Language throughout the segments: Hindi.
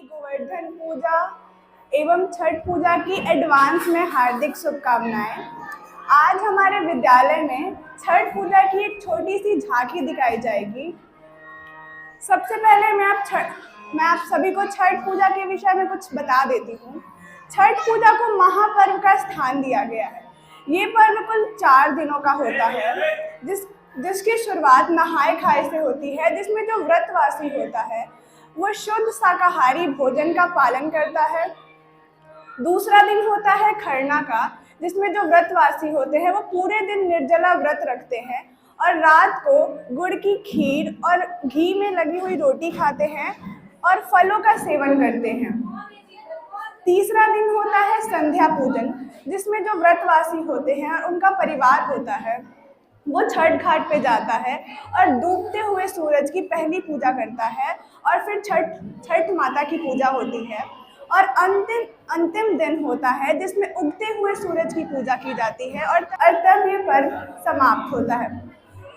गोवर्धन पूजा एवं छठ पूजा की एडवांस में हार्दिक शुभकामनाएं। आज हमारे विद्यालय में छठ पूजा की एक छोटी सी झांकी दिखाई जाएगी। सबसे पहले मैं आप सभी को छठ पूजा के विषय में कुछ बता देती हूँ। छठ पूजा को महापर्व का स्थान दिया गया है। ये पर्व कुल 4 दिनों का होता है, जिसकी शुरुआत नहाए खाए से होती है, जिसमें जो व्रतवासी होता है वो शुद्ध शाकाहारी भोजन का पालन करता है। दूसरा दिन होता है खरना का, जिसमें जो व्रतवासी होते हैं वो पूरे दिन निर्जला व्रत रखते हैं और रात को गुड़ की खीर और घी में लगी हुई रोटी खाते हैं और फलों का सेवन करते हैं। तीसरा दिन होता है संध्या पूजन, जिसमें जो व्रतवासी होते हैं और उनका परिवार होता है वो छठ घाट पे जाता है और डूबते हुए सूरज की पहली पूजा करता है और फिर छठ माता की पूजा होती है। और अंतिम दिन होता है जिसमें उगते हुए सूरज की पूजा की जाती है और तब ये पर्व समाप्त होता है।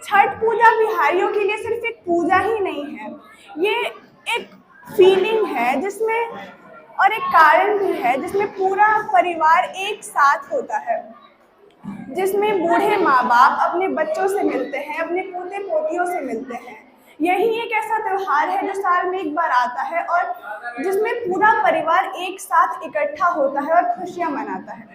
छठ पूजा बिहारियों के लिए सिर्फ एक पूजा ही नहीं है, ये एक फीलिंग है जिसमें और एक कारण भी है जिसमें पूरा परिवार एक साथ होता है, जिसमें बूढ़े माँ बाप अपने बच्चों से मिलते हैं, अपने पोते पोतियों से मिलते हैं। यही एक ऐसा त्यौहार है जो साल में एक बार आता है और जिसमें पूरा परिवार एक साथ इकट्ठा होता है और खुशियाँ मनाता है।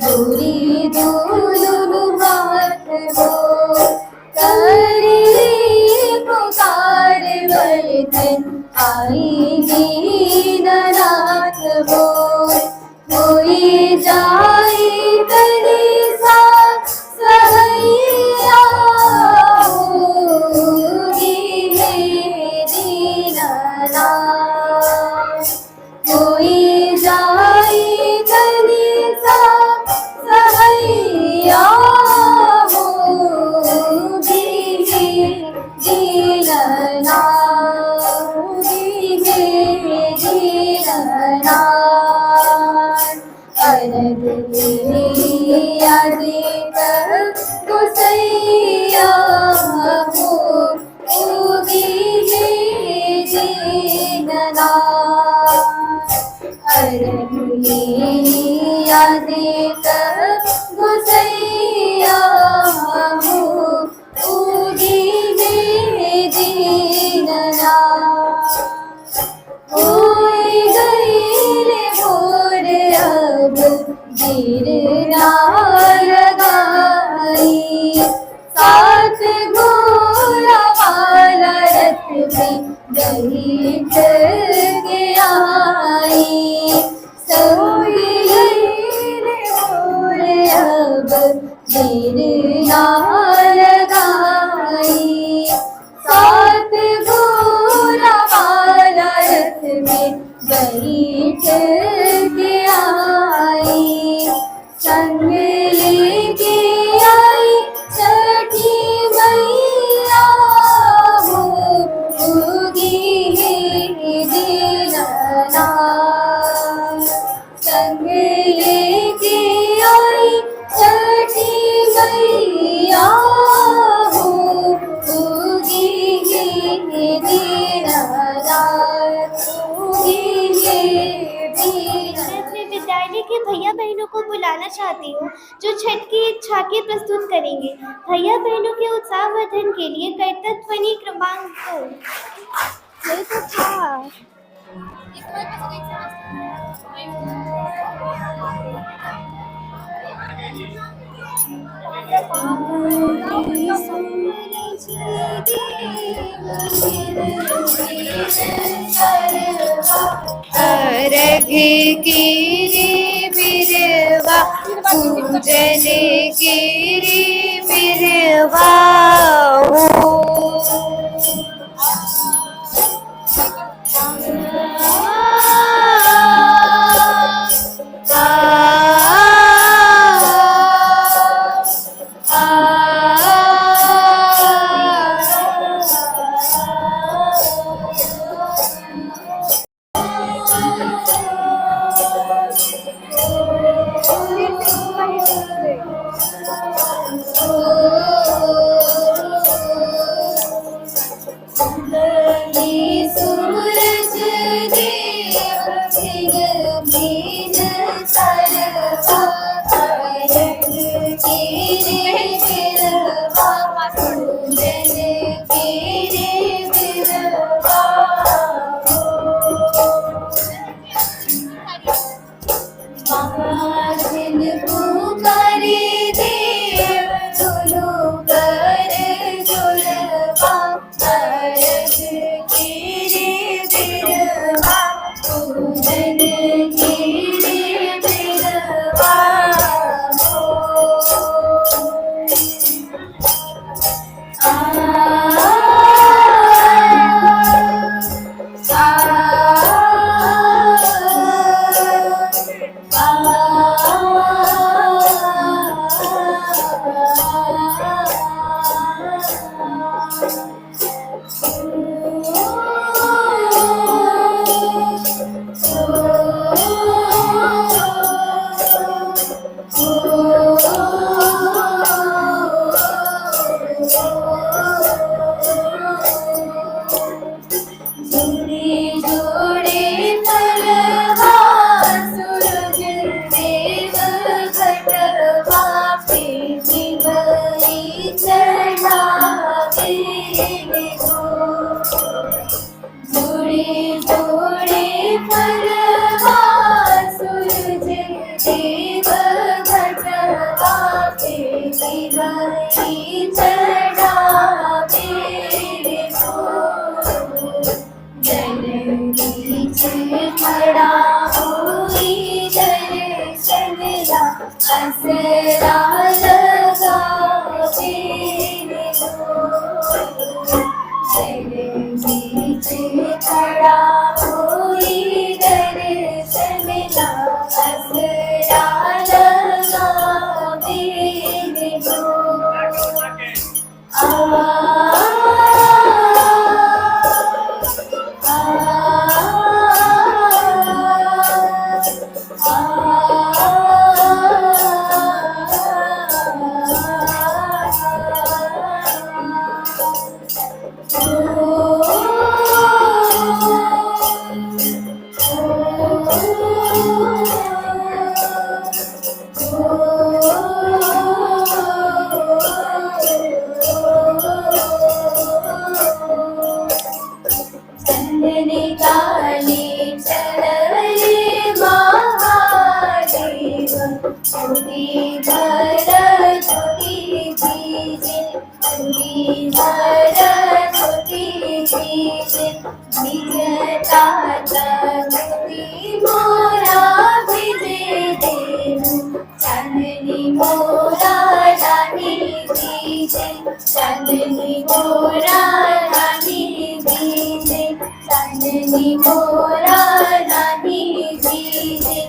दूरी दूर हाथ हो कर को बुलाना चाहती हूँ जो छठ की एक झांकी प्रस्तुत करेंगे। भैया बहनों के उत्साहवर्धन के लिए कर्तव्य ध्वनि क्रमांक 2। यही तो था। अर्घ की बिरवा पूजन की बिरवा सूरज देव भीन सरवा अर्घ की बिरवा पूजन की बिरवा महाजन पुकारे देव सुनो कर जुड़वा अर्घ की बिरवा पूजन की बिरवा जोड़े जोड़े फलवा सूरज देव घटवा पे जीवई चढ़ावे जोड़े जोड़े फलवा सूरज देव घटवा पे जीवई चढ़ावे खड़ा हुई दर्शनला असरा लगावे बीच खड़ा हुई दर्शनला असरा लगावे चंदने काले चलले महादेव उड़ी धर धोती जीजे उड़ी धर धोती जीजे निजता तमुरी मोरा भिजे देव चांदनी मोरा रानी जीजे चांदनी मोरा रानी जीजे चांदनी मोरा रानी जीजे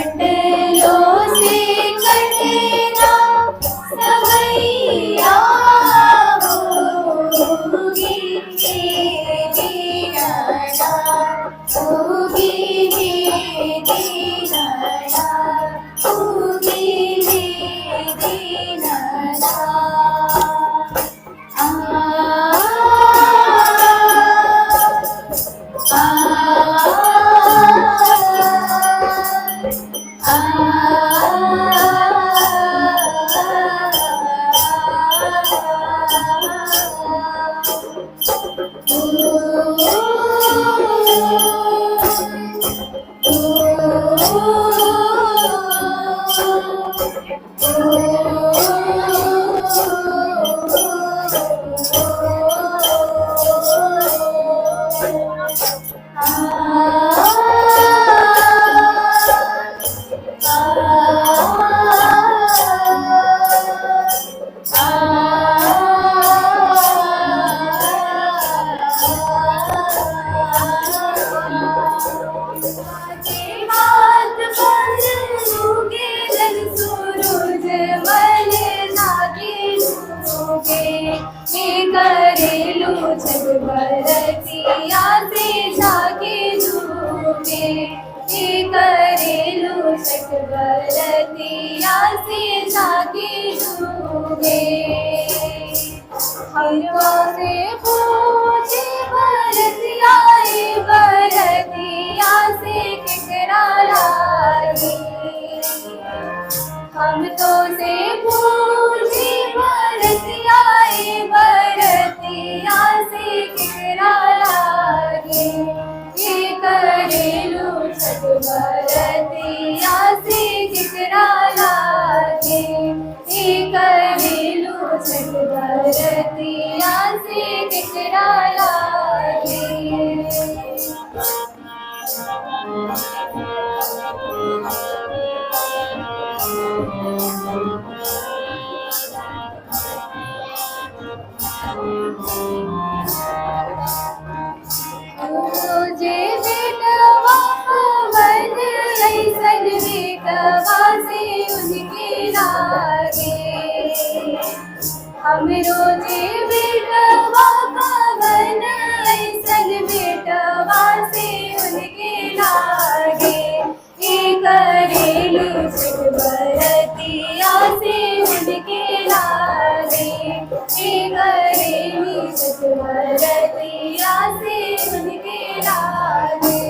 खटलों से कटेगा सवैया होगी दीनानाथ होगी दीनानाथ होगी दीनानाथ आ करेलू जग बरतिया से जाके झूमे करेलू जग बरतिया से जाके झूमे हमको से पूछे बरतिया बरतिया से केकरा लागी हम तो से पूछे बरतिया बरतिया से केकरा लागे ये करेलू छठ बरतिया से केकरा लागे ये करेलू छठ बरतिया से केकरा लागे तुझे बेटवा पवन ऐसन बेटवा से उनके लागे हम रोजे बेटवा पवन ऐसन बेटवा से उनके लागे ये करेलू छठ बरतिया से उनके लागे ये करेलू छठ बरतिया से उनके लागे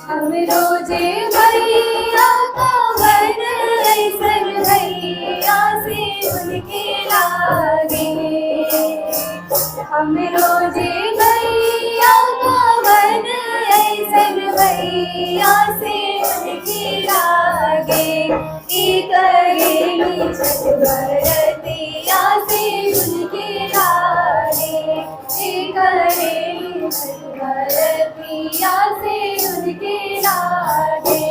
हम रोजे भैया का बन ऐसन भैया से उनके लागे हम रोजे भैया का बन ऐसन भैया से उनके लागे ये करेलू छठ बरतिया से उनके लागे ये करेलू छठ बरतिया से उनके लागे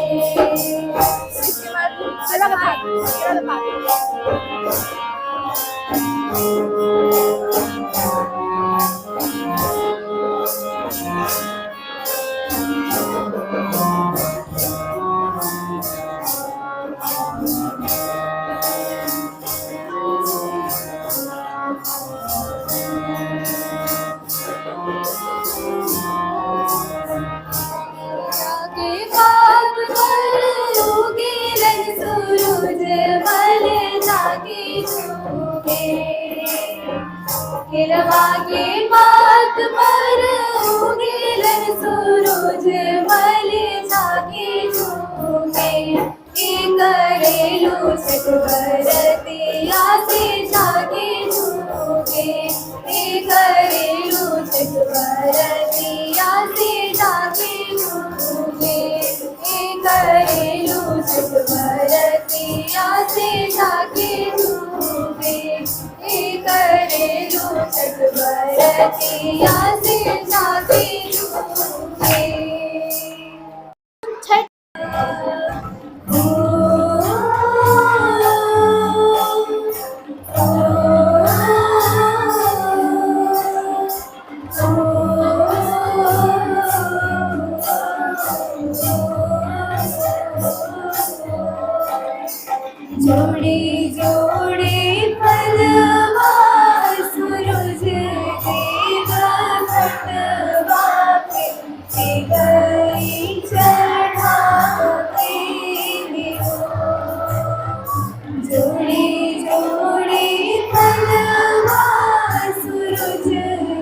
खिलवा के बात पर उगेलन सूरज मल जाके झूमे करेलू छठ बरतिया से जाके झूमे करेलू छठ बरतिया से जाके झूमे करेलू छठ बरतिया से जाके झूमे करेलू छठ बरतिया से जाके झूमे। जोड़े जोड़े फलवा सूरज देव घटवा पे गई चढ़ावे जोड़े जोड़े फलवा सूरज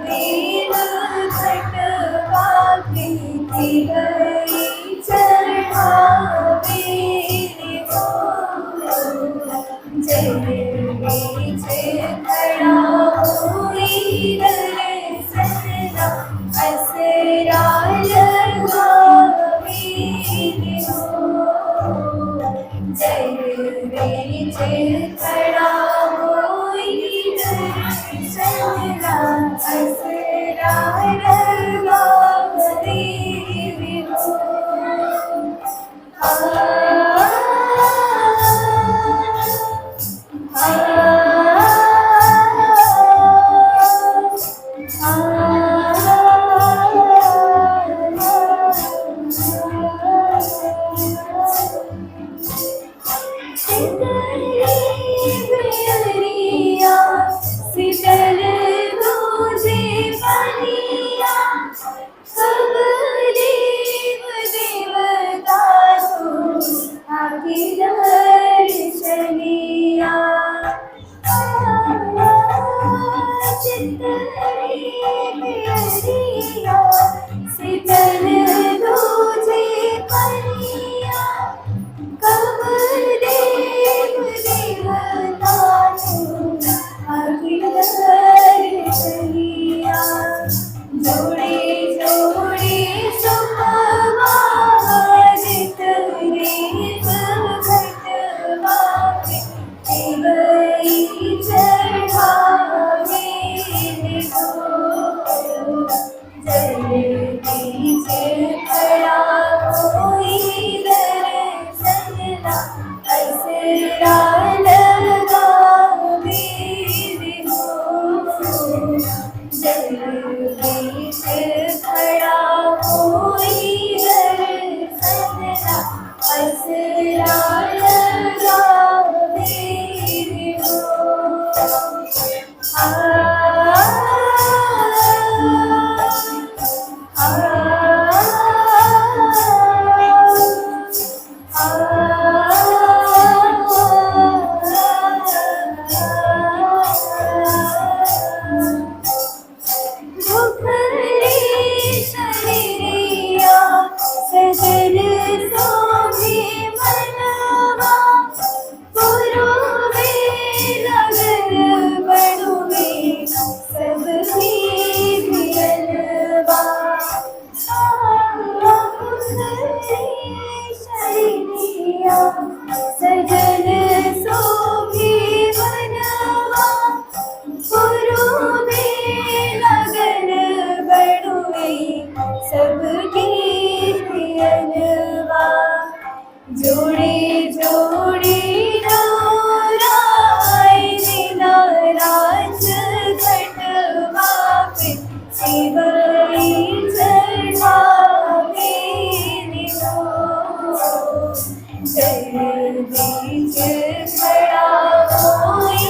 देव घटवा पे गई चढ़ावे जय खड़ा हुई दर्शना असरा लगावे जय खड़ा हुई दर्शना असरा लगावे शीतल दूजे पनिया सब देव देवता आखिर दर्शनिया शीतल दूजे पनिया कब देव देवता आखिर दर्शनिया जोड़े जोड़े सुखवादित देव घटवा पे गई चढ़ावे जय खड़ा कोई दर्शना असरा लगावे जय खड़ा कोई दर्शना असरा लगावे सजन सोभी मनवा पुरुवे नगर बड़ुवे सब भियनवा सजन सोभी मनवा पुरुवे नगर बड़ुवे सब जोड़े जोड़े नाराज घटवा पे शिवई चढ़ावे जय खड़ा कोई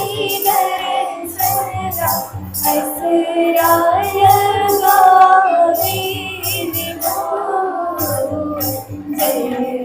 दर्शना असरा लगावे जय